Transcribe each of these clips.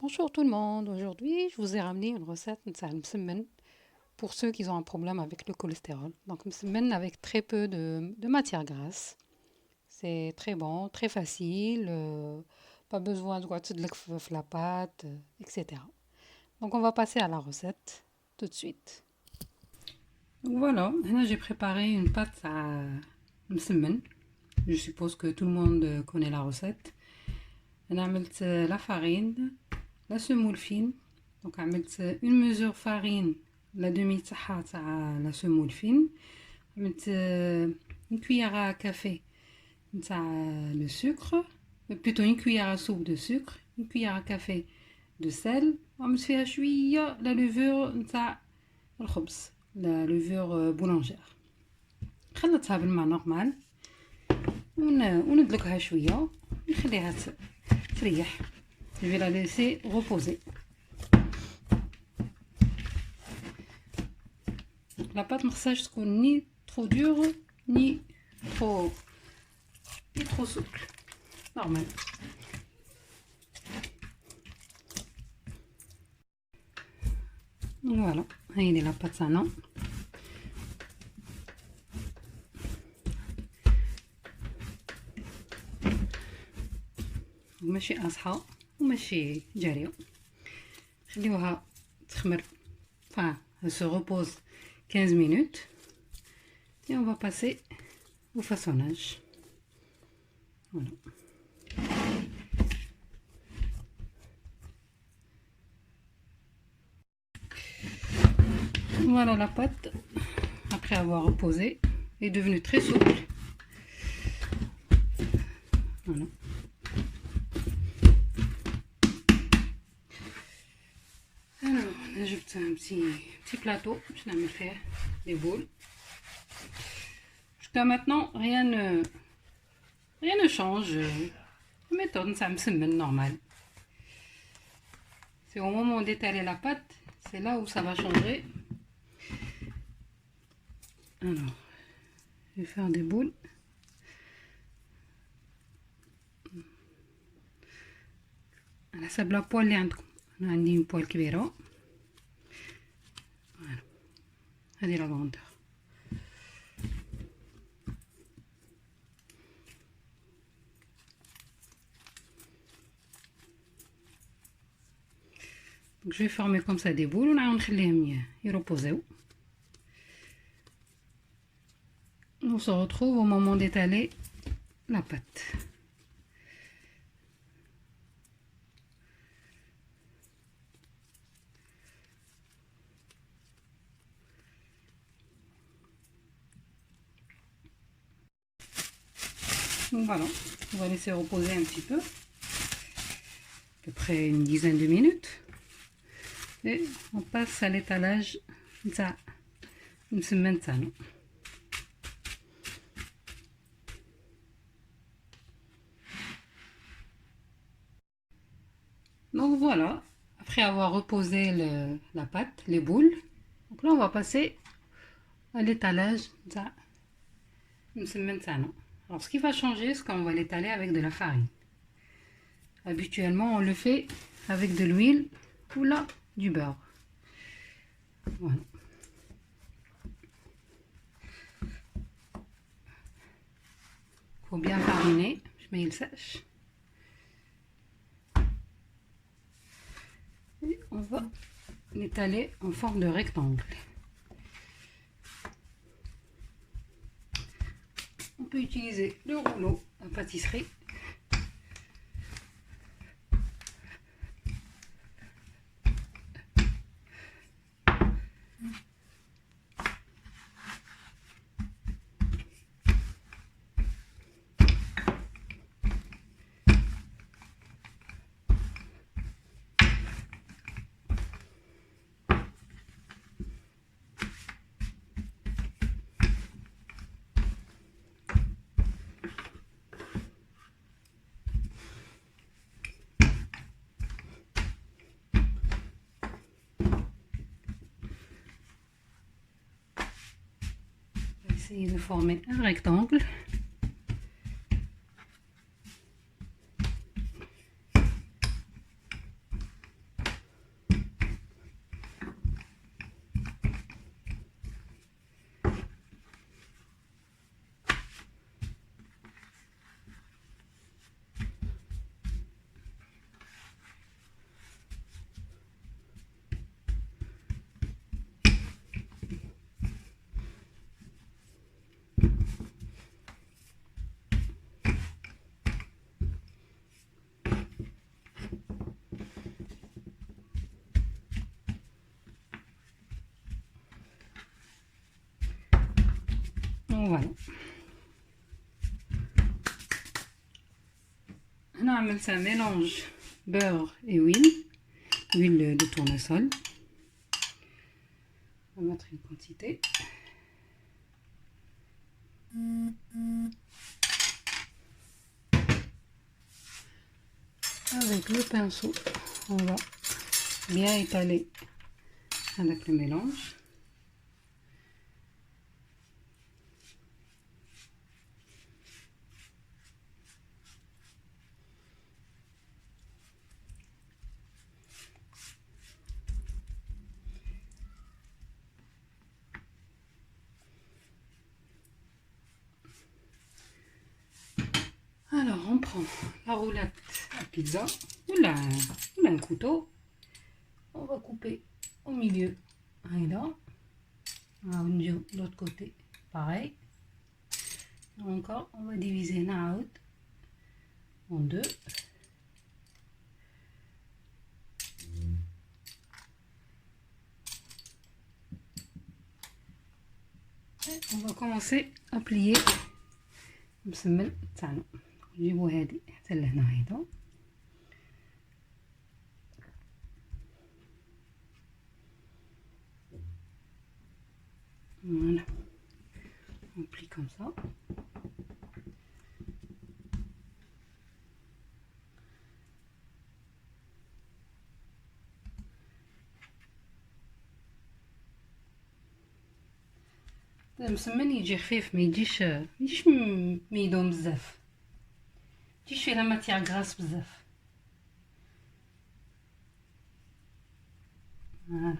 Bonjour tout le monde, aujourd'hui je vous ai ramené une recette de msemen pour ceux qui ont un problème avec le cholestérol. Donc msemen avec très peu de matière grasse. C'est très bon, très facile, pas besoin de la pâte, etc. Donc on va passer à la recette tout de suite. Donc voilà, là j'ai préparé une pâte à msemen. Je suppose que tout le monde connaît la recette. On a mis la farine, la semoule fine. Donc عملت une mesure farine, la demi تاع la semoule fine. عملت une cuillère à café تاع le sucre, plutôt une cuillère à soupe de sucre, une cuillère à café de sel. عملت فيها شوية la levure تاع الخبز, la levure boulangère. خلطتها بالماء نورمال وندلكها شوية ونخليها تريح. Je vais la laisser reposer. La pâte massage تكون ni trop dure ni trop souple. Normal. Voilà, هيدي la pâte تاعنا. ماشي قاصحة وماشي جارية. خليوها تخمر. Enfin, elle se repose 15 minutes. Et on va passer au façonnage. Voilà. Voilà, la pâte, après avoir reposé, est devenue très souple. Voilà. Alors, j'ajoute un petit plateau. Je vais me faire des boules. Jusqu'à maintenant, rien ne change. La méthode, ça me semble normal. C'est au moment d'étaler la pâte, c'est là où ça va changer. Alors, je vais faire des boules. على حسب لا بوال اللي عندكم. انا عندي بوال كبيره. فوالا هذه لا غوندور. Donc je vais former comme ça des boules ونعاود نخليهم يروبوزيو. On se retrouve au moment d'étaler la pâte. Donc voilà, on va laisser reposer un petit peu, à peu près une dizaine de minutes, et on passe à l'étalage تاع المسمن تاعنا. Donc voilà, après avoir reposé la pâte, les boules, donc là on va passer à l'étalage تاع المسمن تاعنا. Alors ce qui va changer, c'est qu'on va l'étaler avec de la farine. Habituellement on le fait avec de l'huile ou là du beurre. Voilà. Faut bien fariner, je mets le sèche. Et on va l'étaler en forme de rectangle. On peut utiliser le rouleau à pâtisserie. Essayer de former un rectangle. Voilà. On a mis un mélange beurre et huile de tournesol. On va mettre une quantité. Avec le pinceau, on va bien étaler avec le mélange. Alors, on prend la roulette à pizza ou un couteau. On va couper au milieu. Et là, de l'autre côté, pareil. Encore, on va diviser en deux. Et on va commencer à plier. نسمن تاعنا نجيبو هادي حتى لهنا هيدا. Voilà, on plie comme ça. المسمن يجي خفيف، ما يجيش ميدوم بزاف، يجيش فيه لا ماتيغ غراس بزاف. فوالا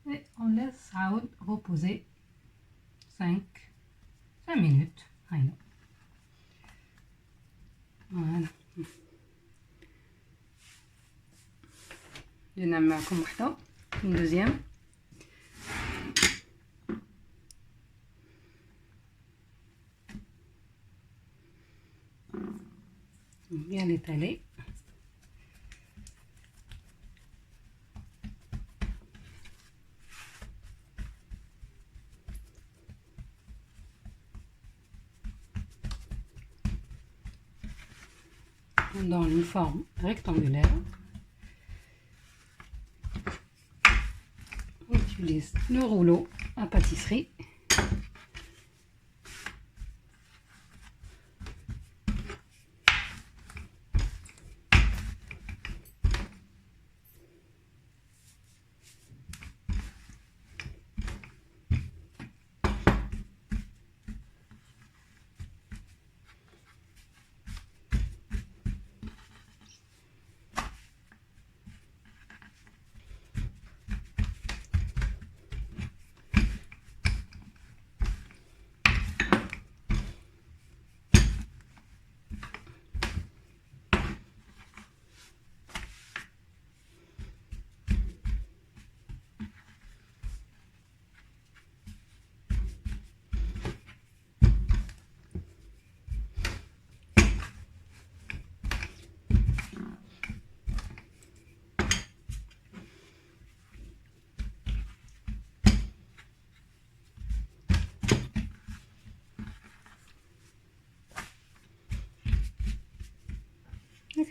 et on laisse reposer 5 minutes. Voilà. درنا معكم وحده دوزيام. bien étalé. Dans une forme rectangulaire. On utilise le rouleau à pâtisserie.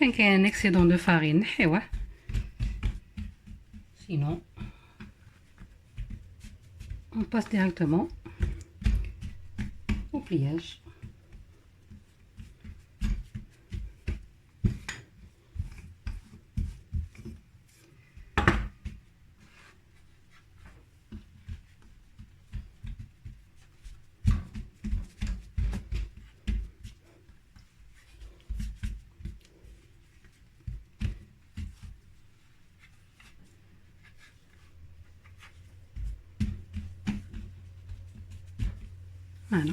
كان كاين اكسيدون دو فارين نحيوه، sinon on passe directement au pliage. Voilà.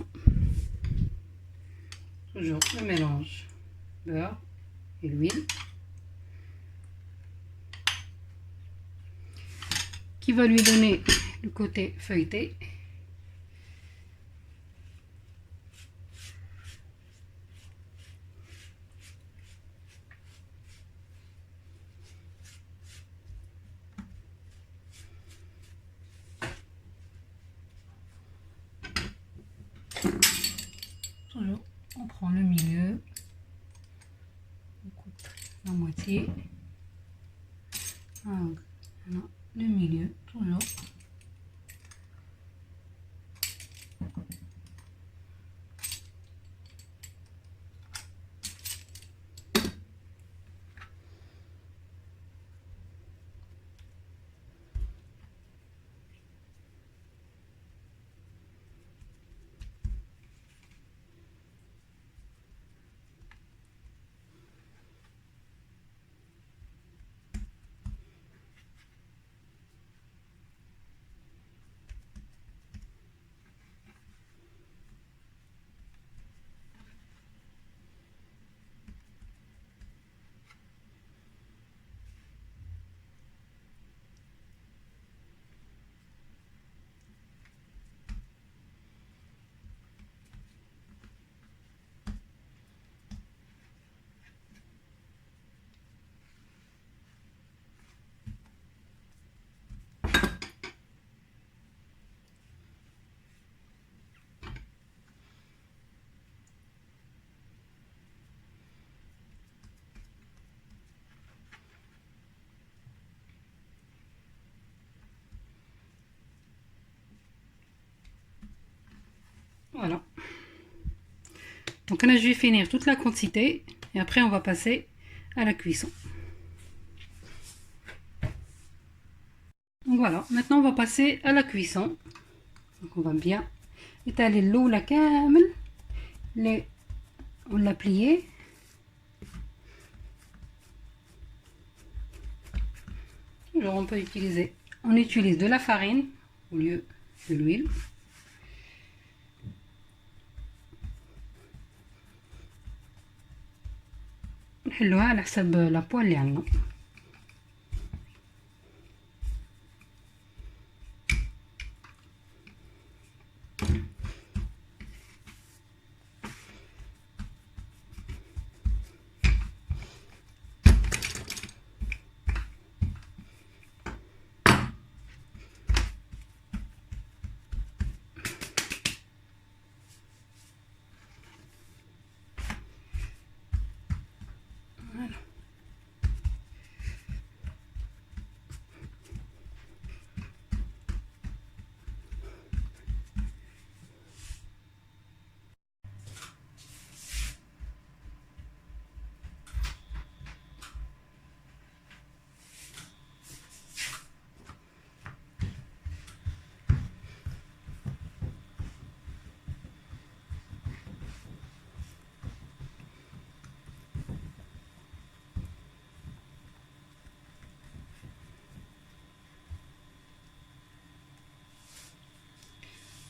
Toujours le mélange beurre et l'huile qui va lui donner le côté feuilleté. Toujours, on prend le milieu, on coupe la moitié. Alors, le milieu, toujours. Voilà. Donc là, je vais finir toute la quantité et après on va passer à la cuisson. Donc voilà, maintenant on va passer à la cuisson. Donc on va bien étaler l'eau la كامل. On l'a plié. Alors on peut utiliser, on utilise de la farine au lieu de l'huile. نحلوها على حسب لابوا اللي عندنا.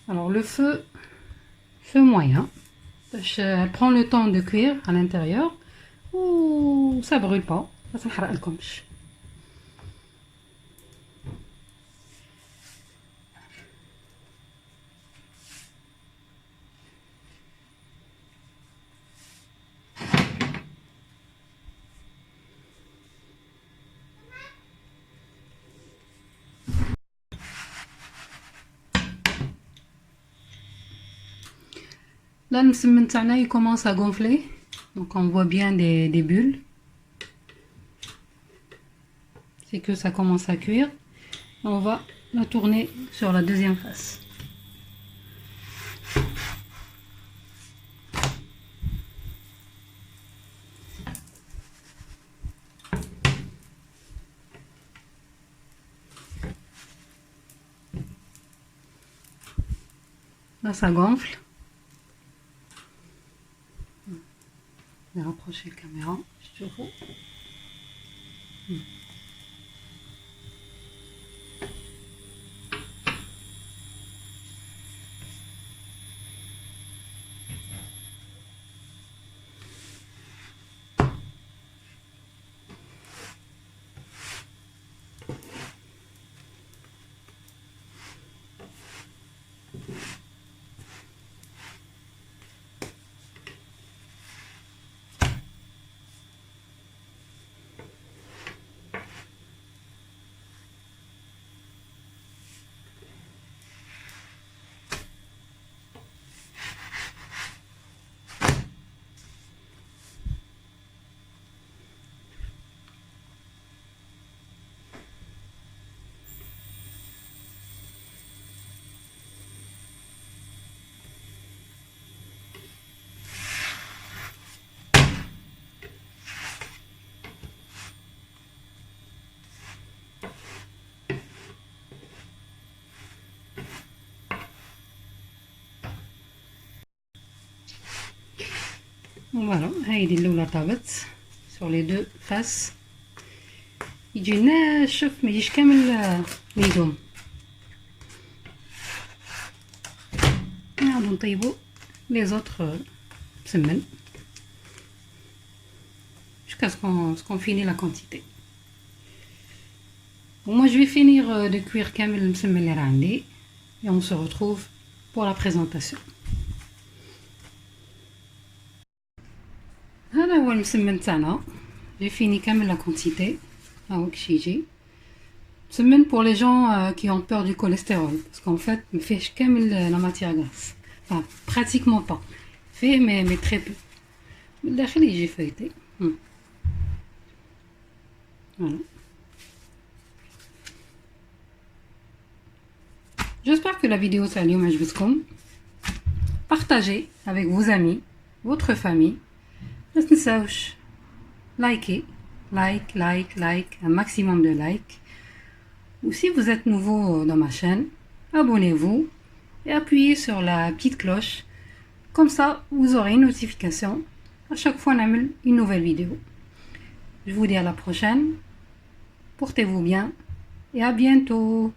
Alors le feu moyen, elle prend le temps de cuire à l'intérieur ou ça brûle pas, ça نحرق لكمش. Là, le msemen تاعنا il commence à gonfler, donc on voit bien des bulles. C'est que ça commence à cuire. On va la tourner sur la deuxième face. Là, ça gonfle. Je vais rapprocher la caméra. Je te fous. Voilà, هايدي الأولى طابت sur les deux faces. يجي ناشف ما يجيش كامل ميدوم. نعاودو نطيبو les autres مسمن jusqu'à ce qu'on finit la quantité. Bon, moi je vais finir de cuire كامل المسمن اللي راه عندي et on se retrouve pour la présentation. هذا هو المسمن تاعنا. J'ai fini كامل la quantité. هاو كيش يجي. مسمن pour les gens qui ont peur du cholestérol parce qu'en fait ما فيهش كامل la matière grasse. Enfin pratiquement pas. فيه mais très peu. من الداخل يجي فايتي. Voilà. J'espère que la vidéo تاع اليوم عجبتكم. Partagez avec vos amis, votre famille. ما تنساوش likez, like, un maximum de likes. Ou si vous êtes nouveau dans ma chaîne, abonnez-vous et appuyez sur la petite cloche. Comme ça, vous aurez une notification à chaque fois qu'on met une nouvelle vidéo. Je vous dis à la prochaine. Portez-vous bien et à bientôt.